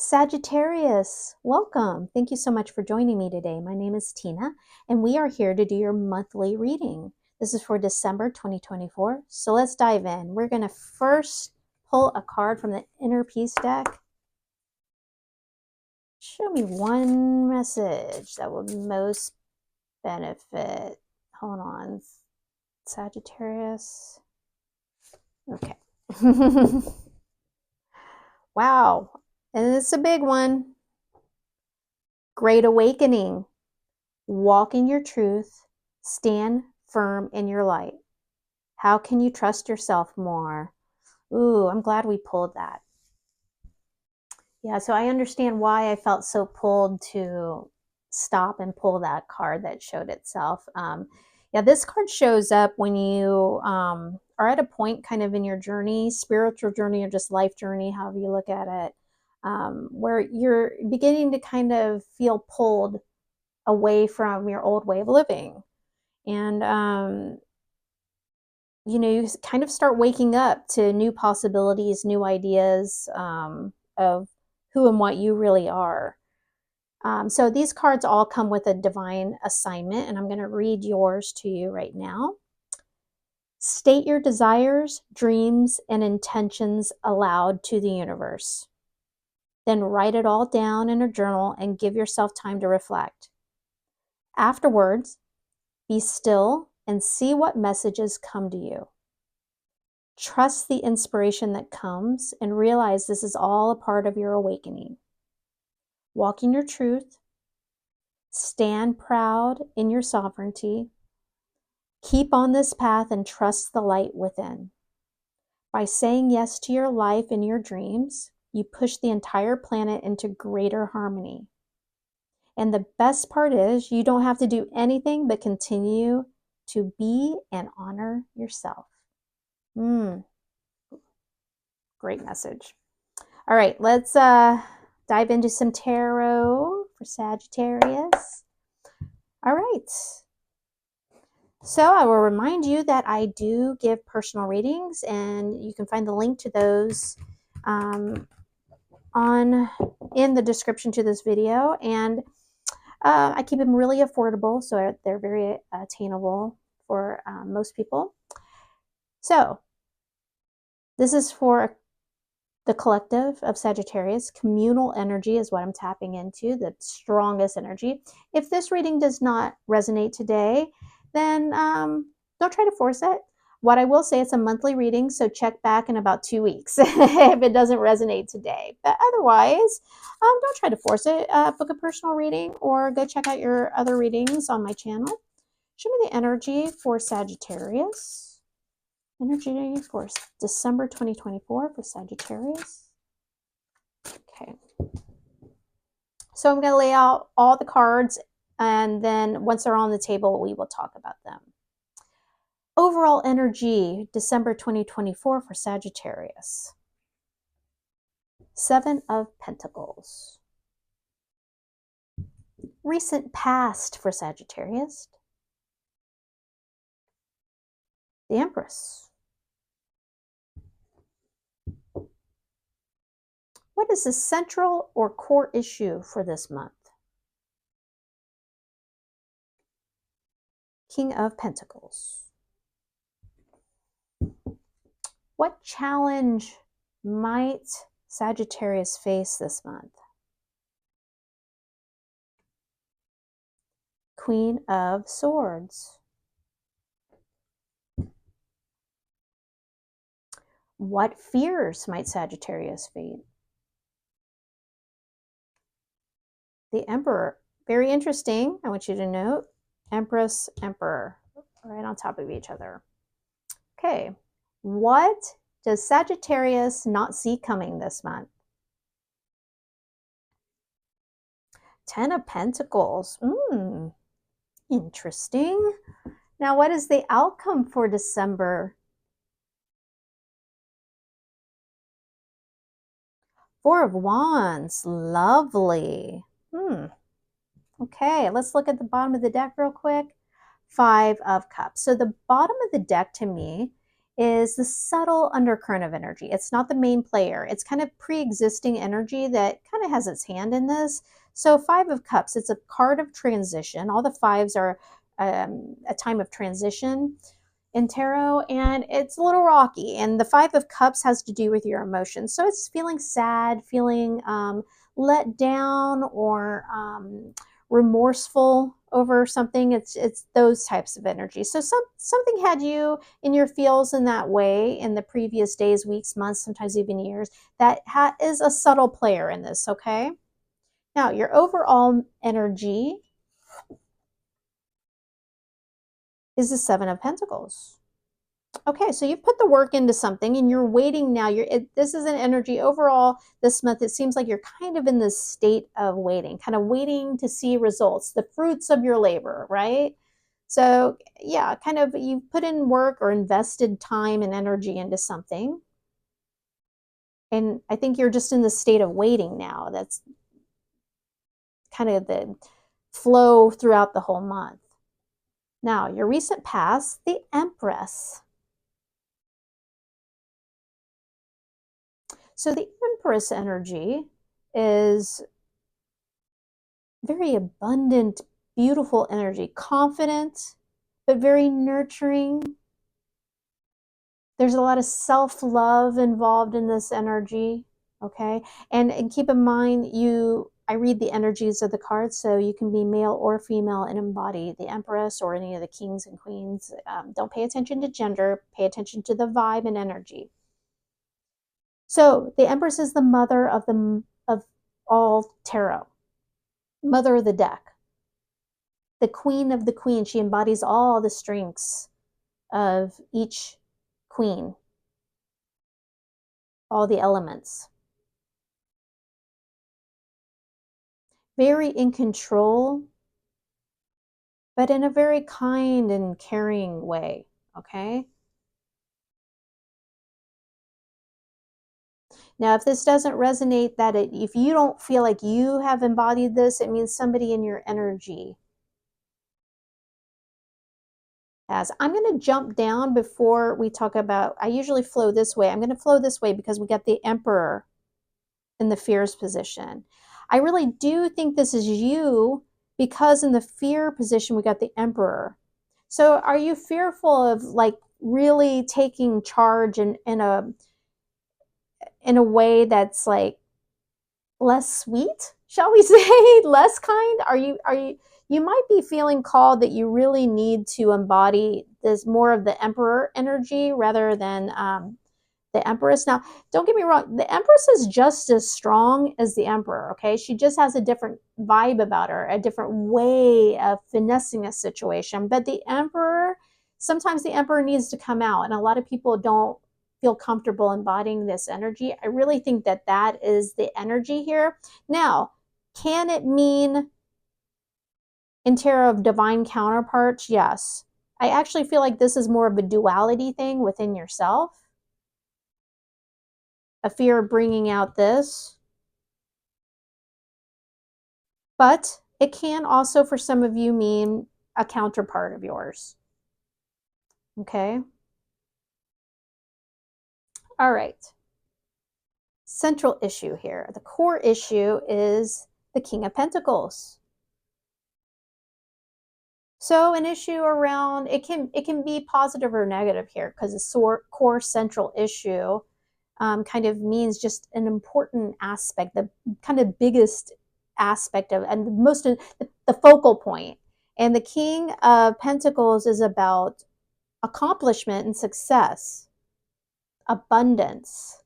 Sagittarius, welcome. Thank you so much for joining me today. My name is Tina, and we are here to do your monthly reading. This is for December 2024. So let's dive in. We're going to first pull a card from the Inner Peace deck. Show me one message that would most benefit. Hold on. Sagittarius. Okay. Wow. And it's a big one. Great awakening. Walk in your truth. Stand firm in your light. How can you trust yourself more? Ooh, I'm glad we pulled that. Yeah, so I understand why I felt so pulled to stop and pull that card that showed itself. Yeah, this card shows up when you are at a point kind of in your journey, spiritual journey or just life journey, however you look at it, where you're beginning to kind of feel pulled away from your old way of living. And you kind of start waking up to new possibilities, new ideas of who and what you really are. So these cards all come with a divine assignment, and I'm going to read yours to you right now. State your desires, dreams, and intentions aloud to the universe. Then write it all down in a journal and give yourself time to reflect. Afterwards, be still and see what messages come to you. Trust the inspiration that comes and realize this is all a part of your awakening. Walk in your truth. Stand proud in your sovereignty. Keep on this path and trust the light within. By saying yes to your life and your dreams, you push the entire planet into greater harmony. And the best part is you don't have to do anything but continue to be and honor yourself. Great message. All right, let's dive into some tarot for Sagittarius. All right. So I will remind you that I do give personal readings, and you can find the link to those in the description to this video. And I keep them really affordable, so they're very attainable for most people. So this is for the collective of Sagittarius. Communal energy is what I'm tapping into, the strongest energy. If this reading does not resonate today, then don't try to force it. What I will say, it's a monthly reading, so check back in about 2 weeks if it doesn't resonate today. But otherwise, don't try to force it. Book a personal reading or go check out your other readings on my channel. Show me the energy for Sagittarius. Energy for December 2024 for Sagittarius. Okay. So I'm going to lay out all the cards, and then once they're on the table, we will talk about them. Overall energy, December 2024 for Sagittarius. 7 of Pentacles. Recent past for Sagittarius. The Empress. What is the central or core issue for this month? King of Pentacles. What challenge might Sagittarius face this month? Queen of Swords. What fears might Sagittarius face? The Emperor. Very interesting. I want you to note Empress, Emperor, right on top of each other. Okay. What does Sagittarius not see coming this month? 10 of Pentacles. Interesting. Now, what is the outcome for December? 4 of Wands. Lovely. Okay, let's look at the bottom of the deck real quick. 5 of Cups. So the bottom of the deck to me is the subtle undercurrent of energy. It's not the main player. It's kind of pre-existing energy that kind of has its hand in this. So Five of Cups, it's a card of transition. All the fives are a time of transition in tarot, and it's a little rocky. And the Five of Cups has to do with your emotions. So it's feeling sad, feeling let down, or remorseful over something. It's those types of energy. So something had you in your feels in that way in the previous days, weeks, months, sometimes even years. That is a subtle player in this. Okay. Now your overall energy is the Seven of Pentacles. Okay, so you've put the work into something and you're waiting now. This is an energy overall this month. It seems like you're kind of in this state of waiting, kind of waiting to see results, the fruits of your labor, right? So yeah, kind of you put in work or invested time and energy into something. And I think you're just in the state of waiting now. That's kind of the flow throughout the whole month. Now, your recent past, the Empress. So the Empress energy is very abundant, beautiful energy, confident, but very nurturing. There's a lot of self-love involved in this energy, okay? And keep in mind, I read the energies of the cards, so you can be male or female and embody the Empress or any of the kings and queens. Don't pay attention to gender, pay attention to the vibe and energy. So the Empress is the mother of all tarot, mother of the deck, the queen of the queen. She embodies all the strengths of each queen, all the elements. Very in control, but in a very kind and caring way, okay? Now, if this doesn't resonate, if you don't feel like you have embodied this, it means somebody in your energy has. I'm going to jump down before we talk about, I usually flow this way. I'm going to flow this way because we got the Emperor in the fears position. I really do think this is you because in the fear position, we got the Emperor. So are you fearful of like really taking charge in a way that's like less sweet, shall we say, less kind? You might be feeling called that you really need to embody this more of the Emperor energy rather than the Empress. Now, don't get me wrong, the Empress is just as strong as the Emperor, okay? She just has a different vibe about her, a different way of finessing a situation. But the Emperor, sometimes the Emperor needs to come out, and a lot of people don't feel comfortable embodying this energy. I really think that is the energy here. Now, can it mean in tarot of divine counterparts? Yes. I actually feel like this is more of a duality thing within yourself. A fear of bringing out this. But it can also, for some of you, mean a counterpart of yours. Okay? All right. Central issue here. The core issue is the King of Pentacles. So an issue around, it can be positive or negative here because the core central issue kind of means just an important aspect, the kind of biggest aspect of, and the focal point. And the King of Pentacles is about accomplishment and success, abundance.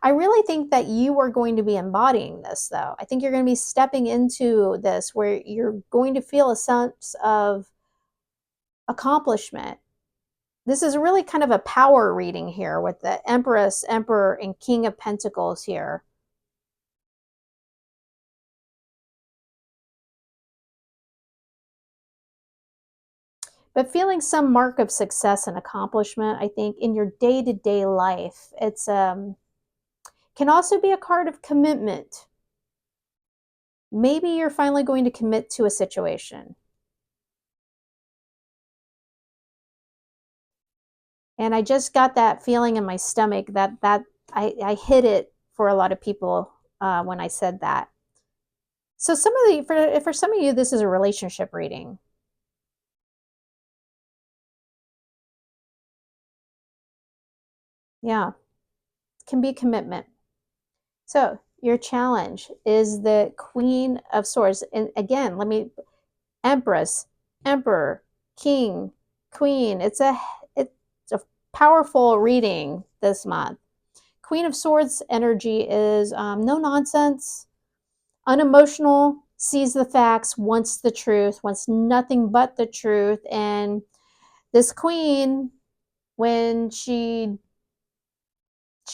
I really think that you are going to be embodying this, though. I think you're going to be stepping into this where you're going to feel a sense of accomplishment. This is really kind of a power reading here with the Empress, Emperor, and King of Pentacles here. But feeling some mark of success and accomplishment, I think, in your day-to-day life, it's can also be a card of commitment. Maybe you're finally going to commit to a situation. And I just got that feeling in my stomach that I hit it for a lot of people when I said that. So some of for some of you, this is a relationship reading. Yeah, it can be commitment. So your challenge is the Queen of Swords. And again, Empress, Emperor, King, Queen. It's a powerful reading this month. Queen of Swords energy is no nonsense, unemotional, sees the facts, wants the truth, wants nothing but the truth. And this queen, when she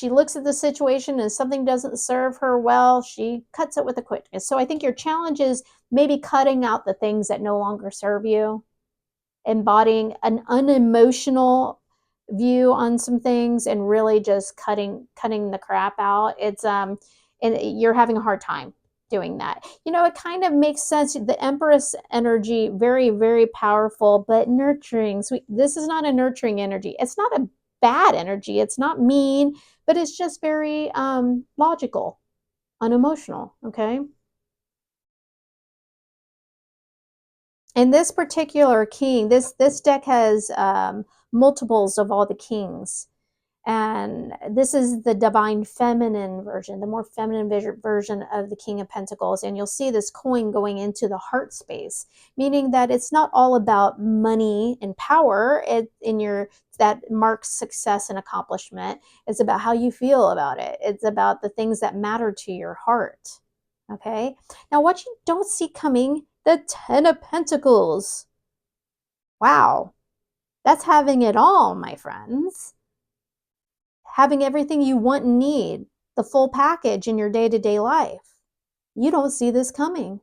looks at the situation and something doesn't serve her well, she cuts it with a quickness. So I think your challenge is maybe cutting out the things that no longer serve you, embodying an unemotional view on some things, and really just cutting the crap out. It's and you're having a hard time doing that. You know, it kind of makes sense. The Empress energy, very, very powerful, but nurturing. So this is not a nurturing energy. It's not a bad energy. It's not mean, but it's just very logical, unemotional. Okay. And this particular king, this deck has multiples of all the kings, and this is the divine feminine version, the more feminine version of the King of Pentacles. And you'll see this coin going into the heart space, meaning that it's not all about money and power. That marks success and accomplishment. It's about how you feel about it. It's about the things that matter to your heart. Okay. Now, what you don't see coming, the Ten of Pentacles. Wow. That's having it all, my friends. Having everything you want and need, the full package in your day-to-day life. You don't see this coming.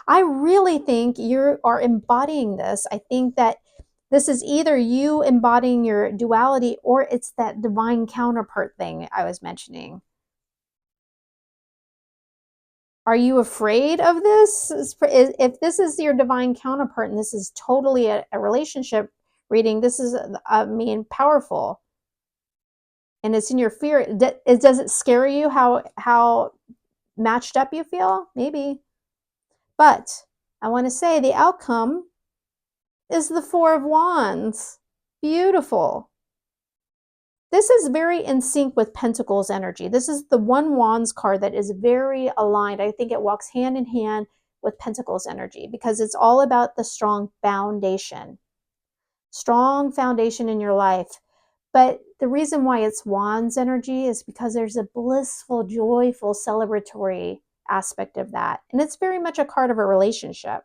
I really think you are embodying this. I think that this is either you embodying your duality, or it's that divine counterpart thing I was mentioning. Are you afraid of this? If this is your divine counterpart and this is totally a relationship reading, this is, I mean, powerful. And it's in your fear. Does it scare you how matched up you feel? Maybe. But I want to say the outcome is the Four of Wands. Beautiful. This is very in sync with Pentacles energy. This is the one Wands card that is very aligned. I think it walks hand in hand with Pentacles energy because it's all about the strong foundation. Strong foundation in your life. But the reason why it's Wands energy is because there's a blissful, joyful, celebratory aspect of that. And it's very much a card of a relationship.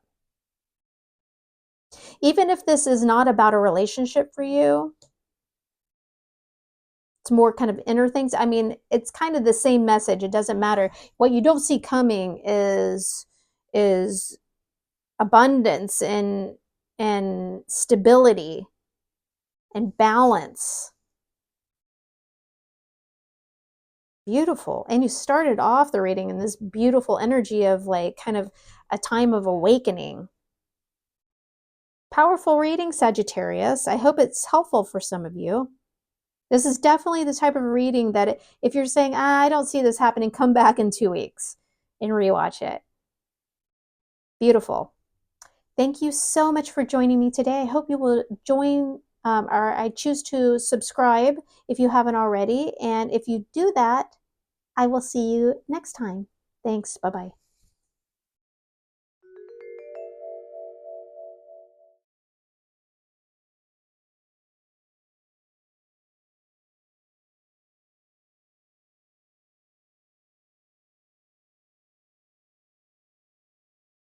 Even if this is not about a relationship for you, it's more kind of inner things. I mean, it's kind of the same message. It doesn't matter. What you don't see coming is abundance and stability and balance. Beautiful. And you started off the reading in this beautiful energy of like kind of a time of awakening. Powerful reading, Sagittarius. I hope it's helpful for some of you. This is definitely the type of reading that if you're saying, I don't see this happening, come back in 2 weeks and rewatch it. Beautiful. Thank you so much for joining me today. I hope you will join, or I choose to subscribe if you haven't already. And if you do that, I will see you next time. Thanks. Bye-bye.